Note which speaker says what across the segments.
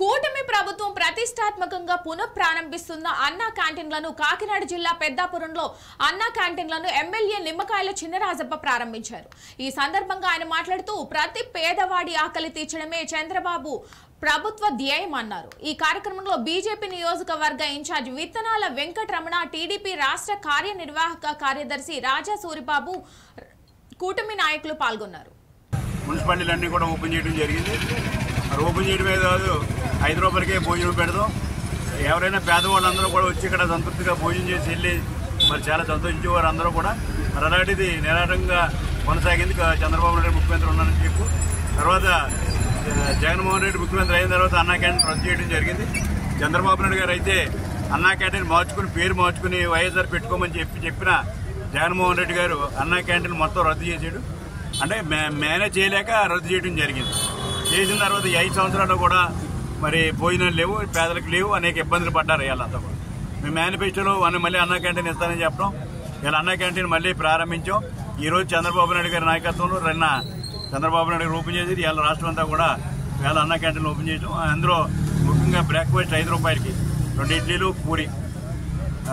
Speaker 1: కూటమి ప్రభుత్వం ప్రతిష్టాత్మకంగా పునః ప్రారంభిస్తున్న అన్నా క్యాంటీన్లను కాకినాడ జిల్లా పెద్దాపురంలో అన్నా క్యాంటీన్లను ఎమ్మెల్యే నిమ్మకాయల చినరాజప్ప ప్రారంభించారు. ఈ సందర్భంగా ఆయన మాట్లాడుతూ ప్రతి పేదవాడి ఆకలి తీర్చడమే చంద్రబాబు ప్రభుత్వ ధ్యేయం అన్నారు. ఈ కార్యక్రమంలో బీజేపీ నియోజకవర్గ ఇన్ఛార్జ్ విత్తనాల వెంకటరమణ, టీడీపీ రాష్ట్ర కార్యనిర్వాహక కార్యదర్శి రాజా సూరిబాబు, కూటమి నాయకులు పాల్గొన్నారు.
Speaker 2: మున్సిపాలిటీలన్నీ కూడా ఓపెన్ చేయడం జరిగింది. ఓపెన్ చేయడమే కాదు, 5 రూపాయలకే భోజనం పెడదాం. ఎవరైనా పేదవాళ్ళందరూ కూడా వచ్చి ఇక్కడ సంతృప్తిగా భోజనం చేసి వెళ్ళి మరి చాలా సంతోషించేవారు అందరూ కూడా. మరి అలాంటిది నిరాటంగా కొనసాగింది. చంద్రబాబు నాయుడు ముఖ్యమంత్రి ఉన్నారని చెప్పు తర్వాత జగన్మోహన్ రెడ్డి ముఖ్యమంత్రి అయిన తర్వాత అన్నా క్యాంటీన్ రద్దు చేయడం జరిగింది. చంద్రబాబు నాయుడు గారు అయితే అన్నా క్యాంటీన్ మార్చుకుని పేరు మార్చుకుని వైఎస్ఆర్ పెట్టుకోమని చెప్పిన జగన్మోహన్ రెడ్డి గారు అన్నా క్యాంటీన్ మొత్తం రద్దు చేసాడు. అంటే మేనేజ్ చేయలేక రద్దు చేయడం జరిగింది. చేసిన తర్వాత 5 సంవత్సరాల్లో కూడా మరి భోజనాలు లేవు, పేదలకు లేవు, అనేక ఇబ్బందులు పడ్డారు. వీళ్ళంతా కూడా మేము మేనిఫెస్టోలో మళ్ళీ అన్నా క్యాంటీన్ ఇస్తానని చెప్పడం, ఇలా అన్నా క్యాంటీన్ మళ్ళీ ప్రారంభించాం. ఈరోజు చంద్రబాబు నాయుడు గారి నాయకత్వంలో చంద్రబాబు నాయుడు గారు ఓపెన్ చేసి ఇవాళ రాష్ట్రం అంతా కూడా ఇవాళ అన్నా క్యాంటీన్ ఓపెన్ చేయడం. అందులో ముఖ్యంగా బ్రేక్ఫాస్ట్ 5 రూపాయలకి 2 ఇడ్లీలు, పూరి,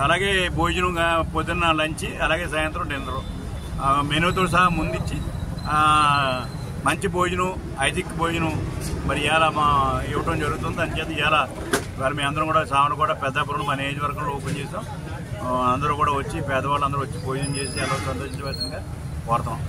Speaker 2: అలాగే భోజనం పొద్దున్న లంచ్, అలాగే సాయంత్రం డిన్నరు మెనూతో సహా ముందిచ్చి మంచి భోజనం, ఐదిక్ భోజనం మరి ఇవాళ ఇవ్వడం జరుగుతుంది. అంచేత ఇవాళ మీ అందరం కూడా సామర్లకోట పెద్దాపురం మా నియోజకవర్గంలో ఓపెన్ చేసాం. అందరూ కూడా వచ్చి పేదవాళ్ళు అందరూ వచ్చి భోజనం చేసి ఎలా సంతోషించవలసిందిగా కోరుతాం.